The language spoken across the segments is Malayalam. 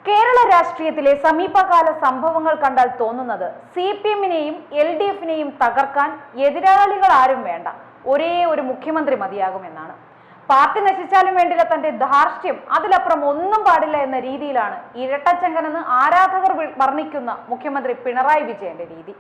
കേരള രാഷ്ട്രീയത്തിലെ സമീപകാല സംഭവങ്ങൾ കണ്ടാൽ തോന്നുന്നത് CPM-നെയും LDF-നെയും തകർക്കാൻ എതിരാളികൾ ആരും വേണ്ട, ഒരേ ഒരു മുഖ്യമന്ത്രി മതിയാകുമെന്നാണ്. പാർട്ടി നശിച്ചാലും വേണ്ടില്ല, തന്റെ ധാർഷ്ട്യം അതിലപ്പുറം ഒന്നും പാടില്ല എന്ന രീതിയിലാണ് ഇരട്ടച്ചങ്കനെന്ന് ആരാധകർ വർണ്ണിക്കുന്ന മുഖ്യമന്ത്രി പിണറായി വിജയന്റെ രീതി.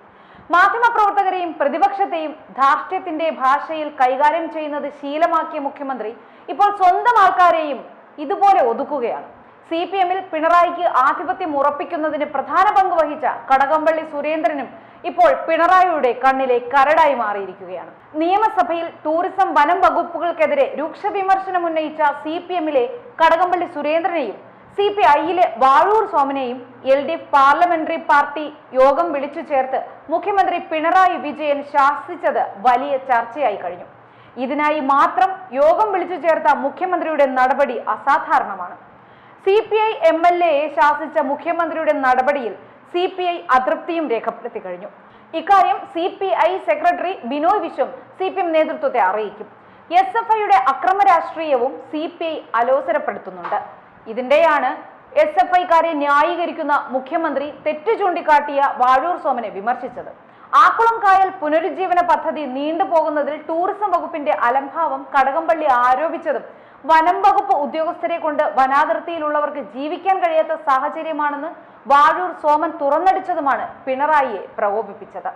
മാധ്യമപ്രവർത്തകരെയും പ്രതിപക്ഷത്തെയും ധാർഷ്ട്യത്തിന്റെ ഭാഷയിൽ കൈകാര്യം ചെയ്യുന്നത് ശീലമാക്കിയ മുഖ്യമന്ത്രി ഇപ്പോൾ സ്വന്തം ആൾക്കാരെയും ഇതുപോലെ ഒതുക്കുകയാണ്. CPM-ൽ പിണറായിക്ക് ആധിപത്യം ഉറപ്പിക്കുന്നതിന് പ്രധാന പങ്ക് വഹിച്ച കടകംപള്ളി സുരേന്ദ്രനും ഇപ്പോൾ പിണറായിയുടെ കണ്ണിലെ കരടായി മാറിയിരിക്കുകയാണ്. നിയമസഭയിൽ ടൂറിസം വനം വകുപ്പുകൾക്കെതിരെ രൂക്ഷ വിമർശനം ഉന്നയിച്ച CPM-ലെ കടകംപള്ളി സുരേന്ദ്രനെയും CPI-ലെ വാഴൂർ സോമനെയും LDF പാർലമെന്ററി പാർട്ടി യോഗം വിളിച്ചു ചേർത്ത് മുഖ്യമന്ത്രി പിണറായി വിജയൻ ശാസിച്ചത് വലിയ ചർച്ചയായി കഴിഞ്ഞു. ഇതിനായി മാത്രം യോഗം വിളിച്ചു ചേർത്ത മുഖ്യമന്ത്രിയുടെ നടപടി അസാധാരണമാണ്. CPI MLA-യെ ശാസിച്ച മുഖ്യമന്ത്രിയുടെ നടപടിയിൽ CPI അതൃപ്തിയും രേഖപ്പെടുത്തി കഴിഞ്ഞു. ഇക്കാര്യം CPI secretary Binoy Viswam CPM നേതൃത്വത്തെ അറിയിക്കും. SFI-യുടെ അക്രമ രാഷ്ട്രീയവും CPI അലോസരപ്പെടുത്തുന്നുണ്ട്. ഇതിന്റെയാണ് SFI-കാരെ ന്യായീകരിക്കുന്ന മുഖ്യമന്ത്രി തെറ്റു ചൂണ്ടിക്കാട്ടിയ വാഴൂർ സോമനെ വിമർശിച്ചത്. ആക്കുളം കായൽ പുനരുജ്ജീവന പദ്ധതി നീണ്ടുപോകുന്നതിൽ ടൂറിസം വകുപ്പിന്റെ അലംഭാവം കടകംപള്ളി ആരോപിച്ചതും വനം വകുപ്പ് ഉദ്യോഗസ്ഥരെ കൊണ്ട് വനാതിർത്തിയിലുള്ളവർക്ക് ജീവിക്കാൻ കഴിയാത്ത സാഹചര്യമാണെന്ന് വാഴൂർ സോമൻ തുറന്നടിച്ചതുമാണ് പിണറായിയെ പ്രകോപിപ്പിച്ചത്.